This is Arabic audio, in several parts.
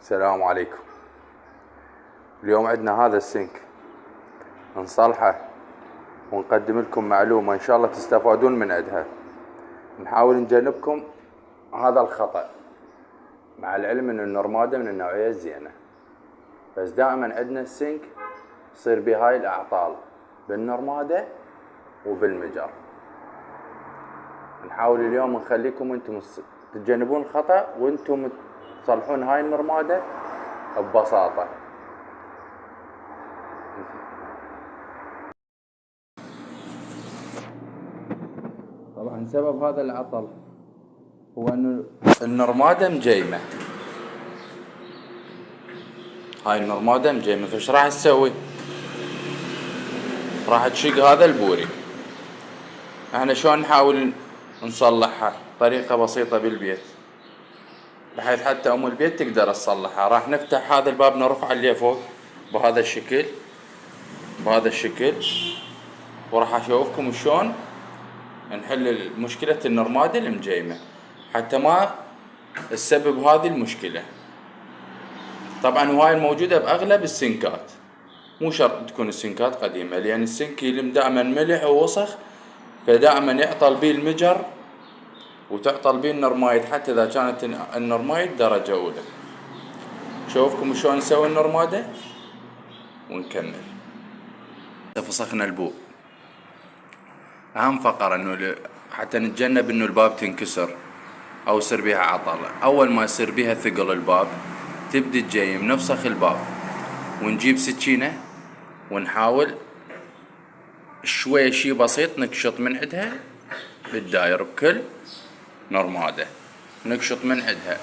السلام عليكم. اليوم عندنا هذا السنك نصلحه ونقدم لكم معلومة إن شاء الله تستفادون من عندها. نحاول نجنبكم هذا الخطأ، مع العلم إن النورمادا من النوعية الزينة، بس دائما عندنا السنك يصير بهاي الأعطال بالنورمادا وبالمجر. نحاول اليوم نخليكم انتم تتجنبون الخطأ وانتم تصلحون هاي النورمادا ببساطة. طبعا سبب هذا العطل هو انه النورمادا مجيمة. هاي النورمادا مجيمة، فايش راح تسوي؟ راح تشق هذا البوري. احنا شلون نحاول نصلحها؟ طريقة بسيطة بالبيت، بحيث حتى ام البيت تقدر تصلحها. راح نفتح هذا الباب، نرفعه اللي فوق بهذا الشكل، وراح اشوفكم شلون نحل مشكلة النورمادا المجيمة حتى ما تسبب هذه المشكلة. طبعا وهاي موجودة باغلب السنكات، مو شرط تكون السنكات قديمة، لان السنك يلم دائما ملح ووسخ، فدائما يعطل بيه المجر وتعطل بيه النورمايد حتى اذا كانت النورمايد درجة اولى. شوفكم شلون نسوي النورمادا ونكمل. فسخنا البوب. اهم فقرة انه حتى نتجنب انه الباب تنكسر او يصير بيها عطل. اول ما يصير بيها ثقل الباب تبدي تجيم، نفسخ الباب ونجيب سكينة ونحاول شي بسيط نكشط من عندها بالداير. بكل نورمادا نكشط من عندها.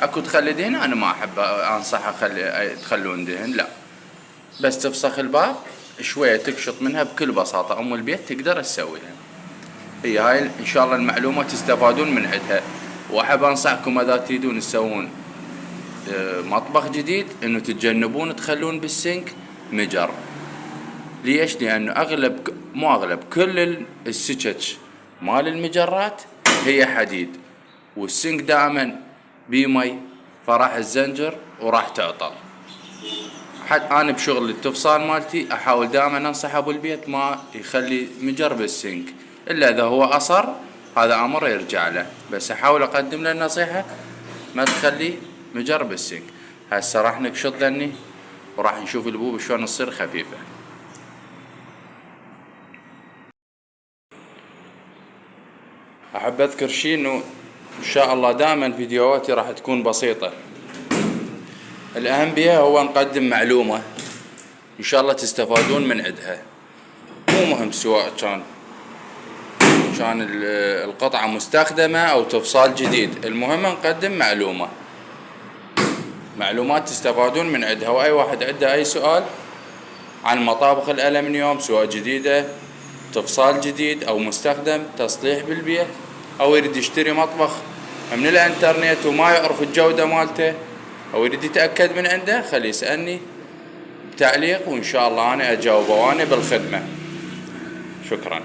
اكو تخلي دهن، انا ما احب انصح تخلون دهن، لا، بس تفسخ الباب شوية تكشط منها بكل بساطة. ام البيت تقدر تسويها. هي هاي ان شاء الله المعلومة تستفادون من عندها. واحب انصحكم اذا تريدون تسوون مطبخ جديد انه تتجنبون تخلون بالسنك مجر. ليش؟ لانه كل السكك مال المجرات هي حديد، والسنك دائما بمي، فراح الزنجر وراح تعطل. حتى انا بشغل التفصال مالتي احاول دائما انصح ابو البيت ما يخلي مجر بالسنك الا اذا هو اصر، هذا امر يرجع له، بس احاول اقدم له النصيحة ما تخلي مجر بالسنك. هسه راح نكشط ذني وراح نشوف البوب شلون تصير خفيفة. احب اذكر شي انه ان شاء الله دائما فيديوهاتي راح تكون بسيطة. الاهم بها هو نقدم معلومة ان شاء الله تستفادون من عندها. مو مهم سواء كان القطعة مستخدمة او تفصال جديد، المهم نقدم معلومات تستفادون من عندها. واي واحد عنده اي سؤال عن مطابخ الالمنيوم، سواء جديدة، تفصال جديد او مستخدم، تصليح بالبيت، او يريد يشتري مطبخ من الانترنت وما يعرف الجودة مالته، او يريد يتأكد من عنده، خليه يسألني بتعليق وان شاء الله انا اجاوبه وانا بالخدمة. شكرا.